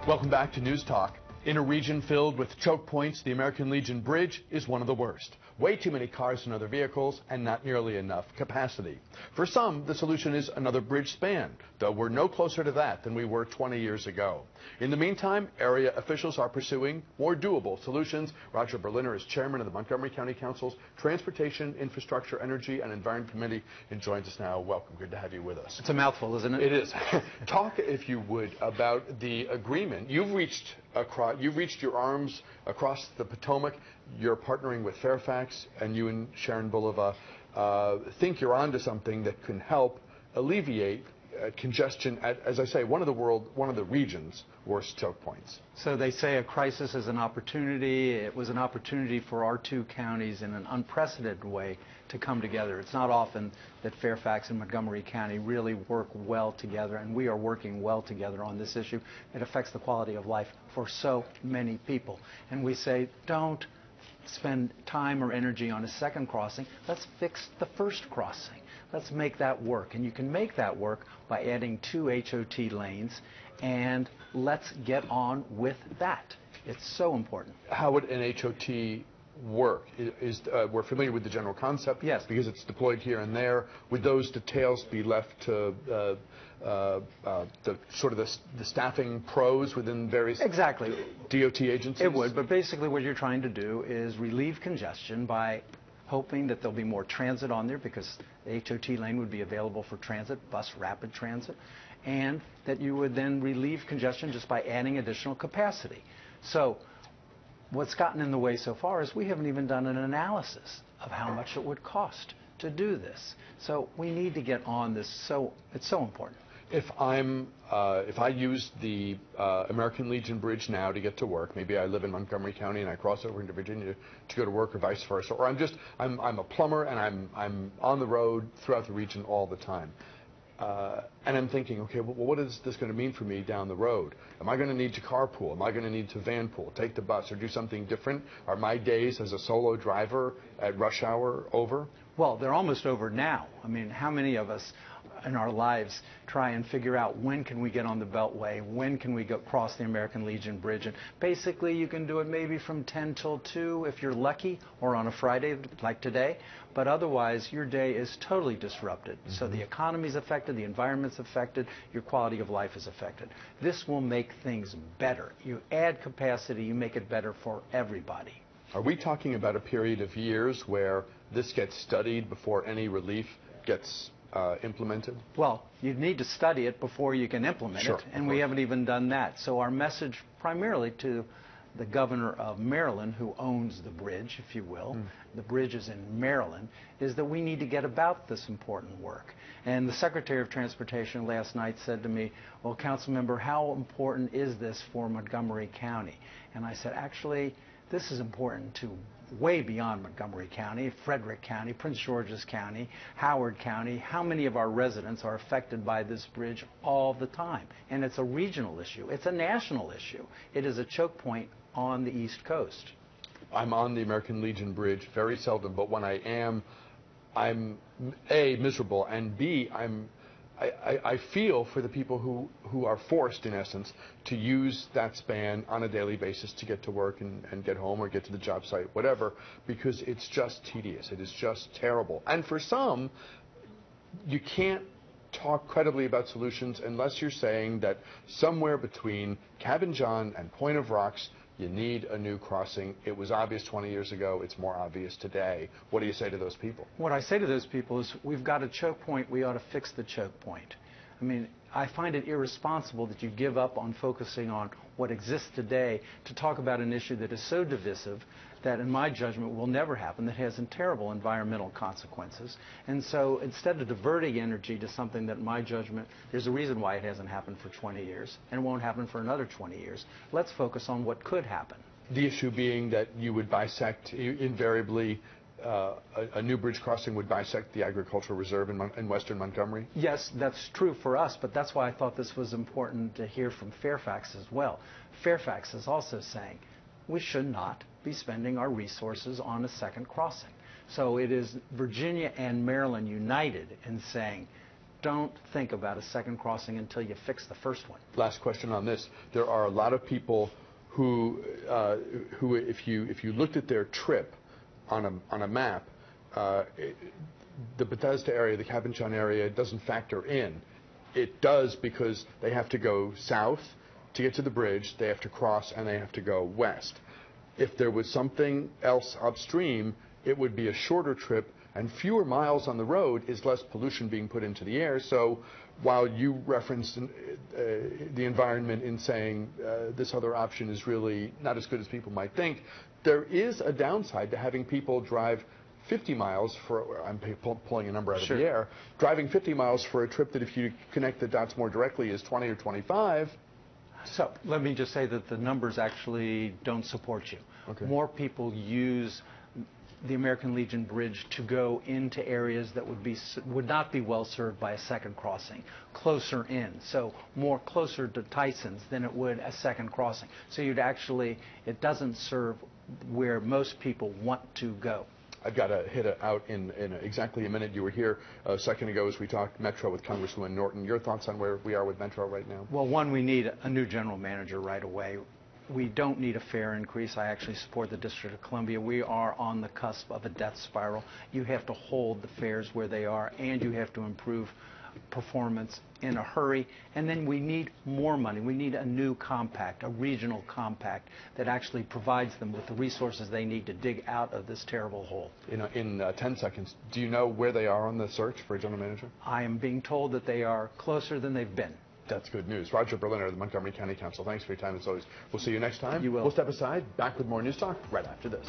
Welcome back to News Talk. In a region filled with choke points, the American Legion Bridge is one of the worst. Way too many cars and other vehicles and not nearly enough capacity. For some, the solution is another bridge span, though we're no closer to that than we were 20 years ago. In the meantime, area officials are pursuing more doable solutions. Roger Berliner is chairman of the Montgomery County Council's Transportation, Infrastructure, Energy, and Environment Committee and joins us now. Welcome. Good to have you with us. It's a mouthful, isn't it? It is. Talk, if you would, about the agreement. You've reached your arms across the Potomac. You're partnering with Fairfax, and you and Sharon Bulova think you're onto something that can help alleviate congestion at, as I say, one of the region's worst choke points. So they say a crisis is an opportunity. It was an opportunity for our two counties in an unprecedented way to come together. It's not often that Fairfax and Montgomery County really work well together, and we are working well together on this issue. It affects the quality of life for so many people. And we say, don't spend time or energy on a second crossing. Let's fix the first crossing. Let's make that work. And you can make that work by adding 2 HOT lanes, and let's get on with that. It's so important. How would an HOT work? We're familiar with the general concept, yes, because it's deployed here and there. Would those details be left to the staffing pros within various exactly DOT agencies? It would, but basically what you're trying to do is relieve congestion by hoping that there'll be more transit on there, because the HOT lane would be available for transit, bus rapid transit, and that you would then relieve congestion just by adding additional capacity. So what's gotten in the way so far is we haven't even done an analysis of how much it would cost to do this. So we need to get on this. So it's so important. If I use the American Legion Bridge now to get to work, maybe I live in Montgomery County and I cross over into Virginia to go to work, or vice versa, or I'm a plumber and I'm on the road throughout the region all the time, and I'm thinking, okay, well, what is this going to mean for me down the road? Am I going to need to carpool? Am I going to need to van pool, take the bus, or do something different? Are my days as a solo driver at rush hour over? Well, they're almost over now. I mean, how many of us in our lives try and figure out when can we get on the Beltway, when can we go cross the American Legion Bridge? And basically you can do it maybe from 10 till 2 if you're lucky, or on a Friday like today, but otherwise your day is totally disrupted. Mm-hmm. So the economy's affected, the environment's affected, your quality of life is affected. This will make things better. You add capacity, you make it better for everybody. Are we talking about a period of years where this gets studied before any relief gets implemented? Well, you need to study it before you can implement it, and we haven't even done that. So our message primarily to the governor of Maryland, who owns the bridge, if you will, the bridge is in Maryland, is that we need to get about this important work. And the Secretary of Transportation last night said to me, well, council member, how important is this for Montgomery County? And I said, actually, this is important to way beyond Montgomery County, Frederick County, Prince George's County, Howard County. How many of our residents are affected by this bridge all the time? And it's a regional issue. It's a national issue. It is a choke point on the East Coast. I'm on the American Legion Bridge very seldom, but when I am, I'm A, miserable, and B, I feel for the people who are forced, in essence, to use that span on a daily basis to get to work and get home or get to the job site, whatever, because it's just tedious. It is just terrible. And for some, you can't talk credibly about solutions unless you're saying that somewhere between Cabin John and Point of Rocks, you need a new crossing. It was obvious 20 years ago. It's more obvious today. What do you say to those people? What I say to those people is, we've got a choke point. We ought to fix the choke point. I mean, I find it irresponsible that you give up on focusing on what exists today to talk about an issue that is so divisive that, in my judgment, will never happen, that has terrible environmental consequences. And so instead of diverting energy to something that, in my judgment, there's a reason why it hasn't happened for 20 years and won't happen for another 20 years, let's focus on what could happen. The issue being that you would bisect, invariably, a new bridge crossing would bisect the agricultural reserve in western Montgomery? Yes, that's true for us, but that's why I thought this was important to hear from Fairfax as well. Fairfax is also saying we should not be spending our resources on a second crossing. So it is Virginia and Maryland united in saying don't think about a second crossing until you fix the first one. Last question on this. There are a lot of people who if you looked at their trip on a map, the Bethesda area, the Cabochon area doesn't factor in. It does because they have to go south to get to the bridge, they have to cross, and they have to go west. If there was something else upstream, it would be a shorter trip, and fewer miles on the road is less pollution being put into the air. So while you referenced the environment in saying this other option is really not as good as people might think, there is a downside to having people drive 50 miles for, I'm pulling a number out of the air, driving 50 miles for a trip that if you connect the dots more directly is 20 or 25. So let me just say that the numbers actually don't support you. Okay. More people use the American Legion Bridge to go into areas that would not be well served by a second crossing, closer in, so more closer to Tyson's than it would a second crossing. So you'd actually, it doesn't serve where most people want to go. I've got to hit it out in exactly a minute. You were here a second ago as we talked Metro with Congresswoman Norton. Your thoughts on where we are with Metro right now? Well, one, we need a new general manager right away. We don't need a fare increase. I actually support the District of Columbia. We are on the cusp of a death spiral. You have to hold the fares where they are, and you have to improve performance in a hurry. And then we need more money. We need a new compact, a regional compact that actually provides them with the resources they need to dig out of this terrible hole. In 10 seconds, do you know where they are on the search for a general manager? I am being told that they are closer than they've been. That's good news. Roger Berliner, the Montgomery County Council, thanks for your time as always. We'll see you next time. You will. We'll step aside, back with more News Talk right after this.